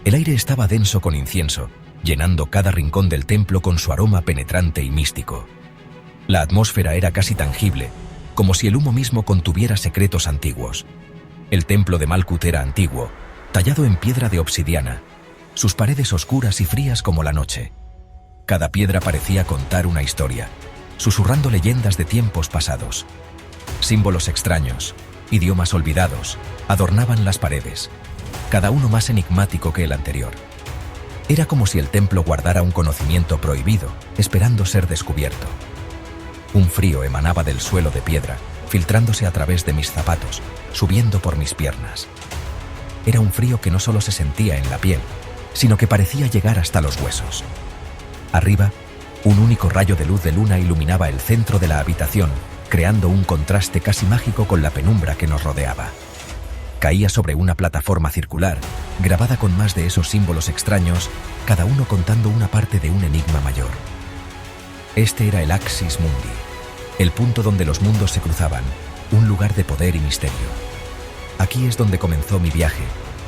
El aire estaba denso con incienso, llenando cada rincón del templo con su aroma penetrante y místico. La atmósfera era casi tangible, como si el humo mismo contuviera secretos antiguos. El templo de Malkuth era antiguo, tallado en piedra de obsidiana, sus paredes oscuras y frías como la noche. Cada piedra parecía contar una historia, susurrando leyendas de tiempos pasados. Símbolos extraños, idiomas olvidados, adornaban las paredes, cada uno más enigmático que el anterior. Era como si el templo guardara un conocimiento prohibido, esperando ser descubierto. Un frío emanaba del suelo de piedra, filtrándose a través de mis zapatos, subiendo por mis piernas. Era un frío que no solo se sentía en la piel, sino que parecía llegar hasta los huesos. Arriba, un único rayo de luz de luna iluminaba el centro de la habitación, creando un contraste casi mágico con la penumbra que nos rodeaba. Caía sobre una plataforma circular, grabada con más de esos símbolos extraños, cada uno contando una parte de un enigma mayor. Este era el Axis Mundi, el punto donde los mundos se cruzaban, un lugar de poder y misterio. Aquí es donde comenzó mi viaje,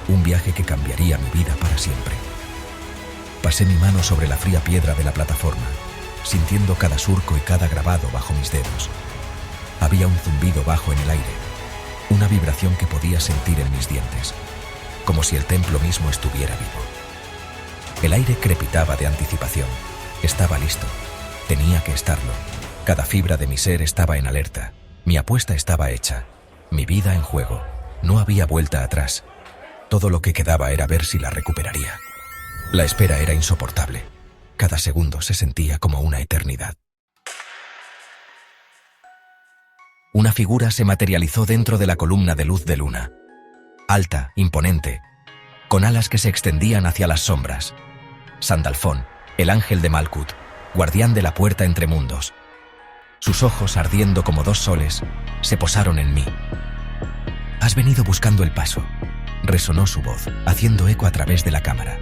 un viaje que cambiaría mi vida para siempre. Pasé mi mano sobre la fría piedra de la plataforma, sintiendo cada surco y cada grabado bajo mis dedos. Había un zumbido bajo en el aire, una vibración que podía sentir en mis dientes, como si el templo mismo estuviera vivo. El aire crepitaba de anticipación. Estaba listo. Tenía que estarlo. Cada fibra de mi ser estaba en alerta. Mi apuesta estaba hecha. Mi vida en juego. No había vuelta atrás. Todo lo que quedaba era ver si la recuperaría. La espera era insoportable. Cada segundo se sentía como una eternidad. Una figura se materializó dentro de la columna de luz de luna. Alta, imponente, con alas que se extendían hacia las sombras. Sandalfón, el ángel de Malkuth, guardián de la puerta entre mundos. Sus ojos, ardiendo como dos soles, se posaron en mí. «Has venido buscando el paso», resonó su voz, haciendo eco a través de la cámara.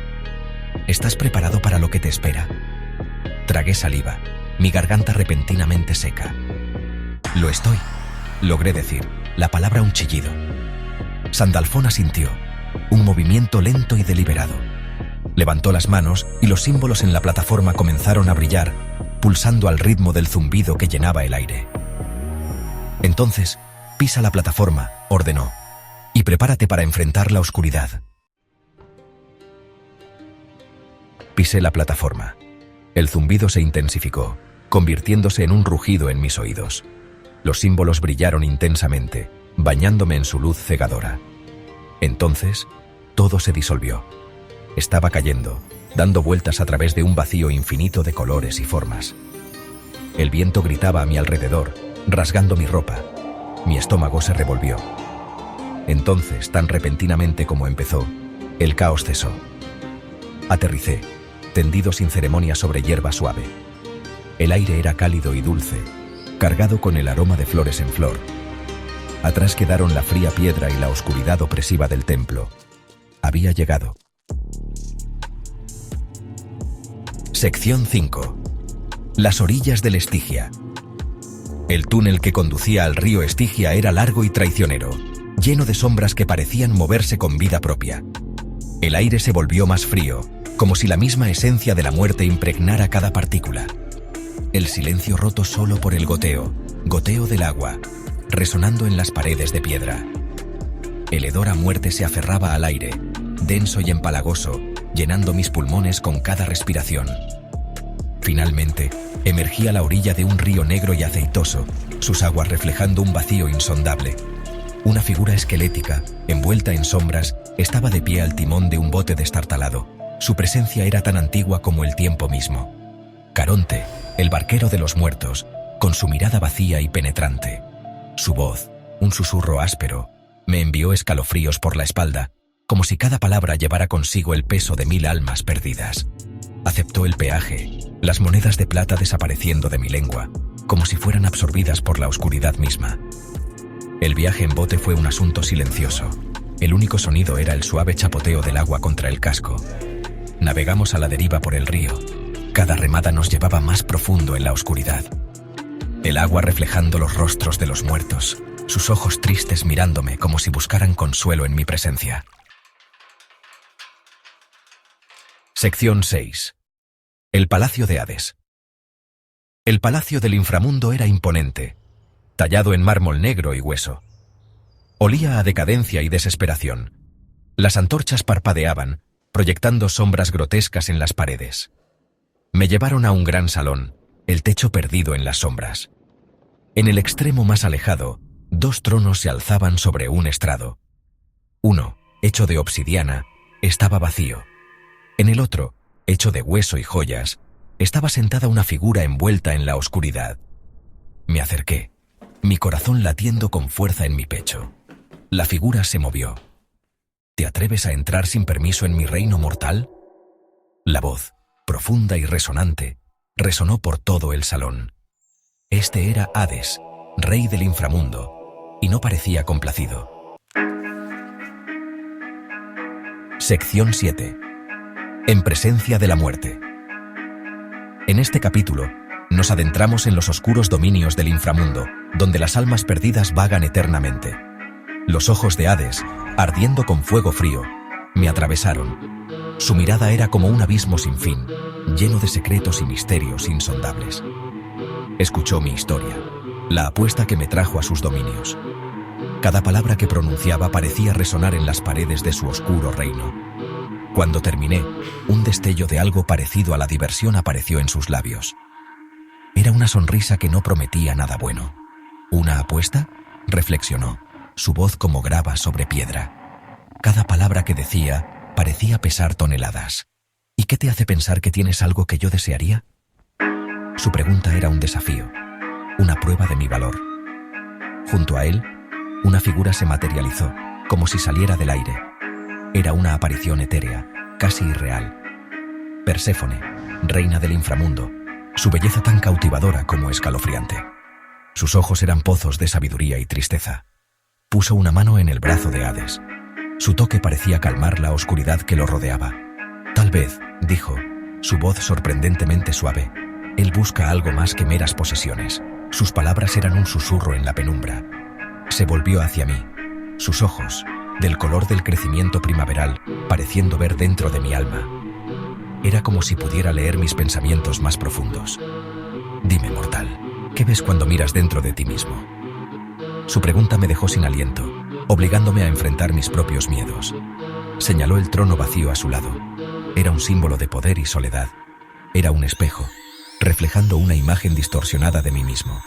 «¿Estás preparado para lo que te espera?» Tragué saliva, mi garganta repentinamente seca. «Lo estoy», logré decir, la palabra un chillido. Sandalfón asintió, un movimiento lento y deliberado. Levantó las manos y los símbolos en la plataforma comenzaron a brillar, pulsando al ritmo del zumbido que llenaba el aire. Entonces, pisa la plataforma, ordenó, y prepárate para enfrentar la oscuridad. Pisé la plataforma. El zumbido se intensificó, convirtiéndose en un rugido en mis oídos. Los símbolos brillaron intensamente, bañándome en su luz cegadora. Entonces, todo se disolvió. Estaba cayendo, dando vueltas a través de un vacío infinito de colores y formas. El viento gritaba a mi alrededor, rasgando mi ropa. Mi estómago se revolvió. Entonces, tan repentinamente como empezó, el caos cesó. Aterricé, tendido sin ceremonia sobre hierba suave. El aire era cálido y dulce, cargado con el aroma de flores en flor. Atrás quedaron la fría piedra y la oscuridad opresiva del templo. Había llegado. Sección 5. Las orillas del Estigia. El túnel que conducía al río Estigia era largo y traicionero, lleno de sombras que parecían moverse con vida propia. El aire se volvió más frío, como si la misma esencia de la muerte impregnara cada partícula. El silencio roto solo por el goteo del agua, resonando en las paredes de piedra. El hedor a muerte se aferraba al aire, denso y empalagoso, llenando mis pulmones con cada respiración. Finalmente, emergí a la orilla de un río negro y aceitoso, sus aguas reflejando un vacío insondable. Una figura esquelética, envuelta en sombras, estaba de pie al timón de un bote destartalado. Su presencia era tan antigua como el tiempo mismo. Caronte, el barquero de los muertos, con su mirada vacía y penetrante. Su voz, un susurro áspero, me envió escalofríos por la espalda, como si cada palabra llevara consigo el peso de 1000 almas perdidas. Aceptó el peaje, las monedas de plata desapareciendo de mi lengua, como si fueran absorbidas por la oscuridad misma. El viaje en bote fue un asunto silencioso. El único sonido era el suave chapoteo del agua contra el casco. Navegamos a la deriva por el río. Cada remada nos llevaba más profundo en la oscuridad. El agua reflejando los rostros de los muertos, sus ojos tristes mirándome como si buscaran consuelo en mi presencia. Sección 6. El Palacio de Hades. El palacio del inframundo era imponente, tallado en mármol negro y hueso. Olía a decadencia y desesperación. Las antorchas parpadeaban, proyectando sombras grotescas en las paredes. Me llevaron a un gran salón, el techo perdido en las sombras. En el extremo más alejado, 2 tronos se alzaban sobre un estrado. Uno, hecho de obsidiana, estaba vacío. En el otro, hecho de hueso y joyas, estaba sentada una figura envuelta en la oscuridad. Me acerqué, mi corazón latiendo con fuerza en mi pecho. La figura se movió. ¿Te atreves a entrar sin permiso en mi reino mortal? La voz, profunda y resonante, resonó por todo el salón. Este era Hades, rey del inframundo, y no parecía complacido. Sección 7. En presencia de la muerte. En este capítulo, nos adentramos en los oscuros dominios del inframundo, donde las almas perdidas vagan eternamente. Los ojos de Hades, ardiendo con fuego frío, me atravesaron. Su mirada era como un abismo sin fin, lleno de secretos y misterios insondables. Escuchó mi historia, la apuesta que me trajo a sus dominios. Cada palabra que pronunciaba parecía resonar en las paredes de su oscuro reino. Cuando terminé, un destello de algo parecido a la diversión apareció en sus labios. Era una sonrisa que no prometía nada bueno. ¿Una apuesta? Reflexionó, su voz como grava sobre piedra. Cada palabra que decía parecía pesar toneladas. ¿Y qué te hace pensar que tienes algo que yo desearía? Su pregunta era un desafío, una prueba de mi valor. Junto a él, una figura se materializó, como si saliera del aire. Era una aparición etérea, casi irreal. Perséfone, reina del inframundo, su belleza tan cautivadora como escalofriante. Sus ojos eran pozos de sabiduría y tristeza. Puso una mano en el brazo de Hades. Su toque parecía calmar la oscuridad que lo rodeaba. Tal vez, dijo, su voz sorprendentemente suave, él busca algo más que meras posesiones. Sus palabras eran un susurro en la penumbra. Se volvió hacia mí. Sus ojos, del color del crecimiento primaveral, pareciendo ver dentro de mi alma. Era como si pudiera leer mis pensamientos más profundos. Dime, mortal, ¿qué ves cuando miras dentro de ti mismo? Su pregunta me dejó sin aliento, obligándome a enfrentar mis propios miedos. Señaló el trono vacío a su lado. Era un símbolo de poder y soledad. Era un espejo, reflejando una imagen distorsionada de mí mismo.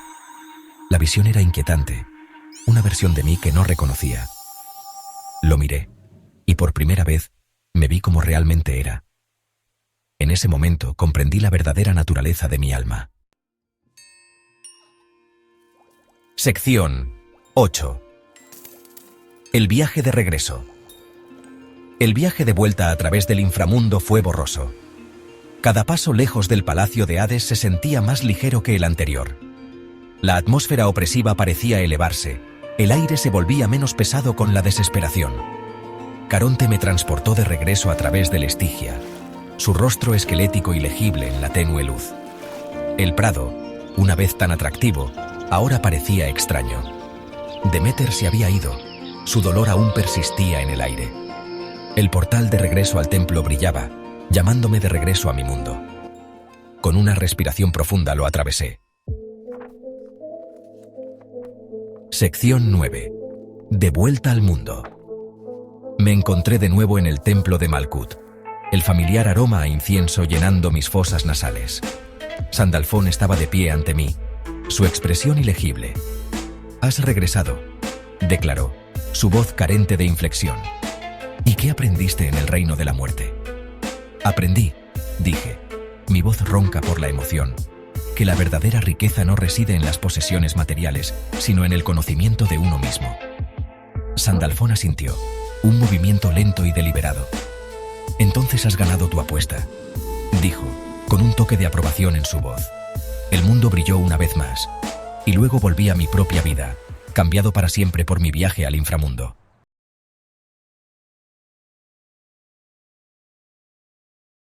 La visión era inquietante, una versión de mí que no reconocía. Lo miré, y por primera vez me vi como realmente era. En ese momento comprendí la verdadera naturaleza de mi alma. Sección 8. El viaje de regreso. El viaje de vuelta a través del inframundo fue borroso. Cada paso lejos del palacio de Hades se sentía más ligero que el anterior. La atmósfera opresiva parecía elevarse. El aire se volvía menos pesado con la desesperación. Caronte me transportó de regreso a través del Estigia, su rostro esquelético y legible en la tenue luz. El prado, una vez tan atractivo, ahora parecía extraño. Deméter se había ido, su dolor aún persistía en el aire. El portal de regreso al templo brillaba, llamándome de regreso a mi mundo. Con una respiración profunda lo atravesé. Sección 9. De vuelta al mundo. Me encontré de nuevo en el templo de Malkuth, el familiar aroma a incienso llenando mis fosas nasales. Sandalfón estaba de pie ante mí, su expresión ilegible. «Has regresado», declaró, su voz carente de inflexión. «¿Y qué aprendiste en el reino de la muerte?» «Aprendí», dije, mi voz ronca por la emoción, que la verdadera riqueza no reside en las posesiones materiales, sino en el conocimiento de uno mismo. Sandalfón asintió, un movimiento lento y deliberado. «Entonces has ganado tu apuesta», dijo, con un toque de aprobación en su voz. El mundo brilló una vez más, y luego volví a mi propia vida, cambiado para siempre por mi viaje al inframundo.